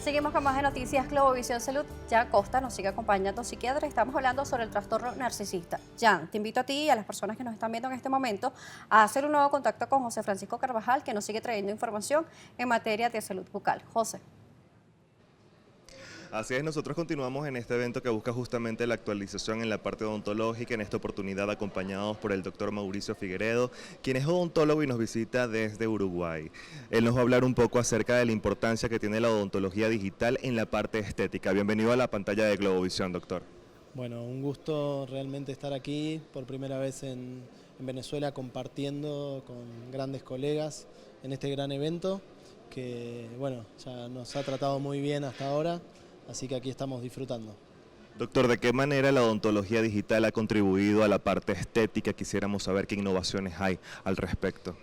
Seguimos con más de Noticias Globovisión Salud. Jan Acosta nos sigue acompañando, psiquiatra. Estamos hablando sobre el trastorno narcisista. Jan, te invito a ti y a las personas que nos están viendo en este momento a hacer un nuevo contacto con José Francisco Carvajal, que nos sigue trayendo información en materia de salud bucal. José. Así es, nosotros continuamos en este evento que busca justamente la actualización en la parte odontológica, en esta oportunidad acompañados por el doctor Mauricio Figueredo, quien es odontólogo y nos visita desde Uruguay. Él nos va a hablar un poco acerca de la importancia que tiene la odontología digital en la parte estética. Bienvenido a la pantalla de Globovisión, doctor. Bueno, un gusto realmente estar aquí por primera vez en Venezuela compartiendo con grandes colegas en este gran evento que, bueno, ya nos ha tratado muy bien hasta ahora. Así que aquí estamos disfrutando. Doctor, ¿de qué manera la odontología digital ha contribuido a la parte estética? Quisiéramos saber qué innovaciones hay al respecto.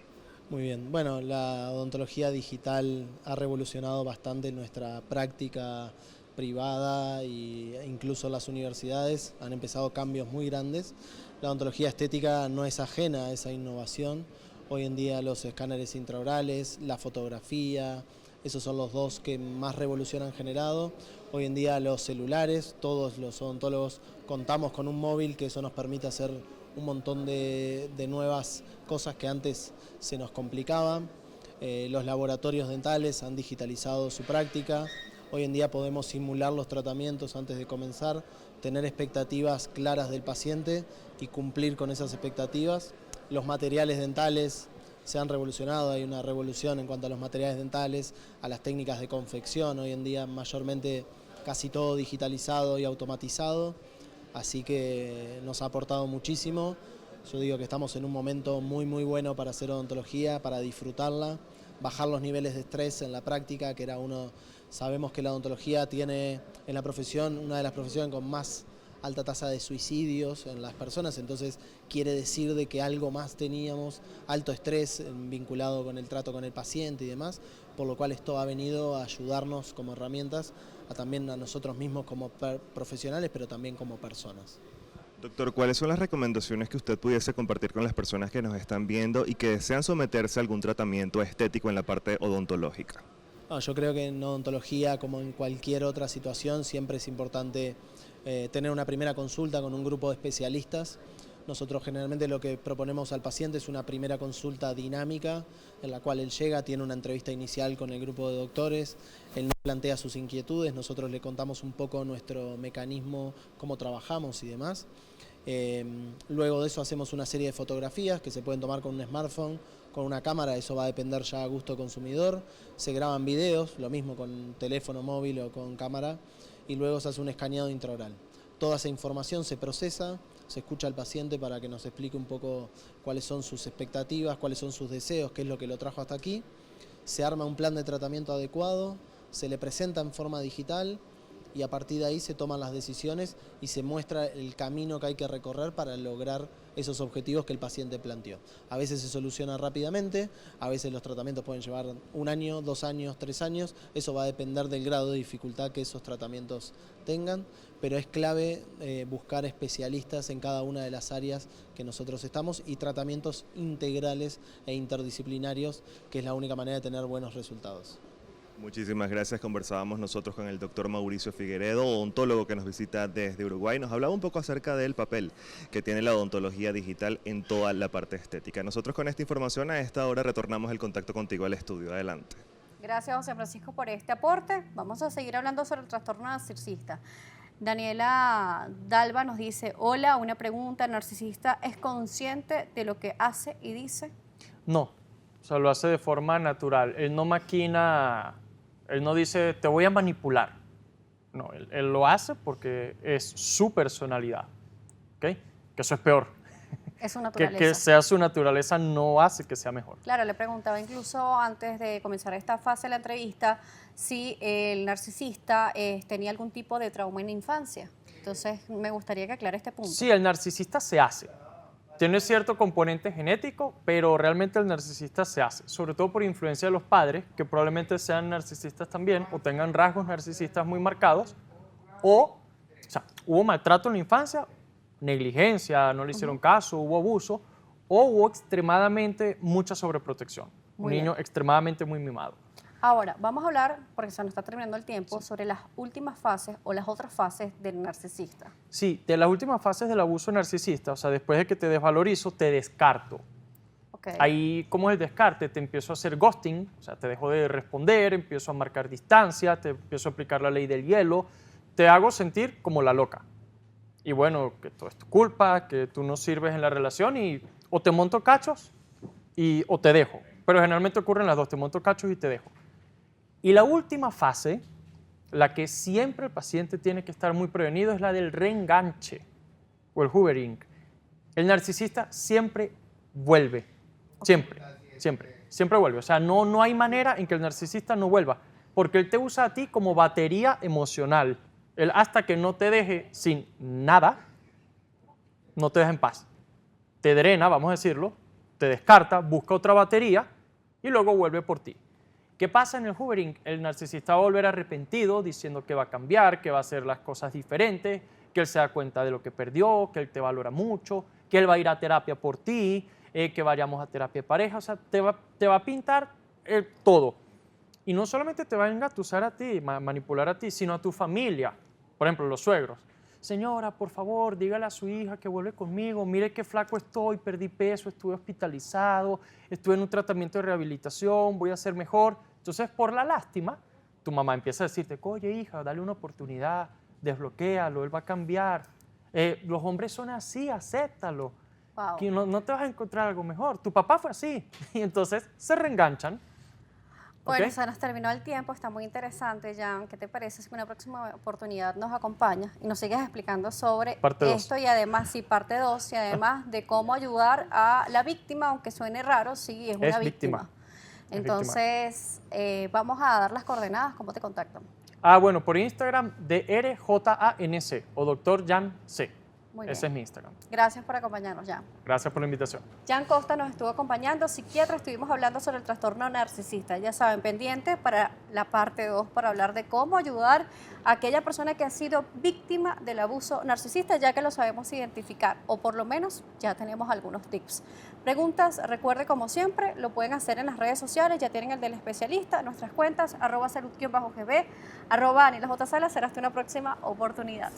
Muy bien, bueno, la odontología digital ha revolucionado bastante nuestra práctica privada e incluso las universidades han empezado cambios muy grandes. La odontología estética no es ajena a esa innovación. Hoy en día los escáneres intraorales, la fotografía, esos son los dos que más revolución han generado. Hoy en día los celulares, todos los odontólogos contamos con un móvil, que eso nos permite hacer un montón de nuevas cosas que antes se nos complicaban. Los laboratorios dentales han digitalizado su práctica. Hoy en día podemos simular los tratamientos antes de comenzar, tener expectativas claras del paciente y cumplir con esas expectativas. Los materiales dentales se han revolucionado, hay una revolución en cuanto a los materiales dentales, a las técnicas de confección, hoy en día mayormente casi todo digitalizado y automatizado, así que nos ha aportado muchísimo. Yo digo que estamos en un momento muy bueno para hacer odontología, para disfrutarla, bajar los niveles de estrés en la práctica, que sabemos que la odontología tiene en la profesión, una de las profesiones con más alta tasa de suicidios en las personas, entonces quiere decir de que algo más teníamos, alto estrés vinculado con el trato con el paciente y demás, por lo cual esto ha venido a ayudarnos como herramientas, también a nosotros mismos como profesionales, pero también como personas. Doctor, ¿cuáles son las recomendaciones que usted pudiese compartir con las personas que nos están viendo y que desean someterse a algún tratamiento estético en la parte odontológica? No, yo creo que en odontología, como en cualquier otra situación, siempre es importante tener una primera consulta con un grupo de especialistas. Nosotros generalmente lo que proponemos al paciente es una primera consulta dinámica, en la cual él llega, tiene una entrevista inicial con el grupo de doctores, él nos plantea sus inquietudes, nosotros le contamos un poco nuestro mecanismo, cómo trabajamos y demás. Luego de eso hacemos una serie de fotografías que se pueden tomar con un smartphone, con una cámara, eso va a depender ya a gusto consumidor. Se graban videos, lo mismo con teléfono móvil o con cámara, y luego se hace un escaneado intraoral. Toda esa información se procesa, se escucha al paciente para que nos explique un poco cuáles son sus expectativas, cuáles son sus deseos, qué es lo que lo trajo hasta aquí. Se arma un plan de tratamiento adecuado, se le presenta en forma digital y a partir de ahí se toman las decisiones y se muestra el camino que hay que recorrer para lograr esos objetivos que el paciente planteó. A veces se soluciona rápidamente, a veces los tratamientos pueden llevar 1 año, 2 años, 3 años, eso va a depender del grado de dificultad que esos tratamientos tengan, pero es clave buscar especialistas en cada una de las áreas que nosotros estamos y tratamientos integrales e interdisciplinarios, que es la única manera de tener buenos resultados. Muchísimas gracias. Conversábamos nosotros con el doctor Mauricio Figueredo, odontólogo que nos visita desde Uruguay. Nos hablaba un poco acerca del papel que tiene la odontología digital en toda la parte estética. Nosotros con esta información a esta hora retornamos el contacto contigo al estudio. Adelante. Gracias, José Francisco, por este aporte. Vamos a seguir hablando sobre el trastorno narcisista. Daniela Dalva nos dice, hola, una pregunta, ¿el narcisista es consciente de lo que hace y dice? No, o sea, lo hace de forma natural. Él no maquina, él no dice, te voy a manipular. No, él lo hace porque es su personalidad, ¿ok? Que eso es peor. Es su naturaleza. Que sea su naturaleza no hace que sea mejor. Claro, le preguntaba incluso antes de comenzar esta fase de la entrevista si el narcisista tenía algún tipo de trauma en la infancia. Entonces, me gustaría que aclare este punto. Sí, el narcisista se hace. Tiene cierto componente genético, pero realmente el narcisista se hace, sobre todo por influencia de los padres, que probablemente sean narcisistas también o tengan rasgos narcisistas muy marcados, o sea, hubo maltrato en la infancia, negligencia, no le hicieron caso, hubo abuso, o hubo extremadamente mucha sobreprotección. Un niño extremadamente muy mimado. Ahora, vamos a hablar, porque se nos está terminando el tiempo, sobre las últimas fases o las otras fases del narcisista. Sí, de las últimas fases del abuso narcisista, o sea, después de que te desvalorizo, te descarto. Okay. Ahí, ¿cómo es el descarte? Te empiezo a hacer ghosting, o sea, te dejo de responder, empiezo a marcar distancia, te empiezo a aplicar la ley del hielo, te hago sentir como la loca. Y bueno, que todo es tu culpa, que tú no sirves en la relación y o te monto cachos o te dejo. Pero generalmente ocurren las dos, te monto cachos y te dejo. Y la última fase, la que siempre el paciente tiene que estar muy prevenido, es la del reenganche o el hoovering. El narcisista siempre vuelve, siempre vuelve. O sea, no hay manera en que el narcisista no vuelva, porque él te usa a ti como batería emocional. Él hasta que no te deje sin nada, no te deja en paz. Te drena, vamos a decirlo, te descarta, busca otra batería y luego vuelve por ti. ¿Qué pasa en el hoovering? El narcisista va a volver arrepentido, diciendo que va a cambiar, que va a hacer las cosas diferentes, que él se da cuenta de lo que perdió, que él te valora mucho, que él va a ir a terapia por ti, que vayamos a terapia de pareja. O sea, te va a pintar todo. Y no solamente te va a engatusar a ti, manipular a ti, sino a tu familia. Por ejemplo, los suegros. Señora, por favor, dígale a su hija que vuelve conmigo. Mire qué flaco estoy, perdí peso, estuve hospitalizado, estuve en un tratamiento de rehabilitación, voy a ser mejor. Entonces, por la lástima, tu mamá empieza a decirte, oye, hija, dale una oportunidad, desbloquéalo, él va a cambiar. Los hombres son así, acéptalo. Wow. Que no te vas a encontrar algo mejor. Tu papá fue así. Y entonces se reenganchan. Bueno, ¿Ok? se nos terminó el tiempo, está muy interesante, Jan. ¿Qué te parece si en una próxima oportunidad nos acompañas y nos sigues explicando sobre Parte dos. esto y además, sí, parte 2, y además de cómo ayudar a la víctima, aunque suene raro, sí, es una Es víctima. víctima. Entonces, vamos a dar las coordenadas, ¿cómo te contactan? Bueno, por Instagram, DRJANC o Dr. Jan C. Muy bien. Ese es mi Instagram. Gracias por acompañarnos, Jan. Gracias por la invitación. Jan Costa nos estuvo acompañando, psiquiatra, estuvimos hablando sobre el trastorno narcisista. Ya saben, pendiente para la parte 2 para hablar de cómo ayudar a aquella persona que ha sido víctima del abuso narcisista, ya que lo sabemos identificar, o por lo menos ya tenemos algunos tips. Preguntas, recuerde como siempre, lo pueden hacer en las redes sociales, ya tienen el del especialista, nuestras cuentas, @salud_gb, @AnilaJSala, será hasta una próxima oportunidad.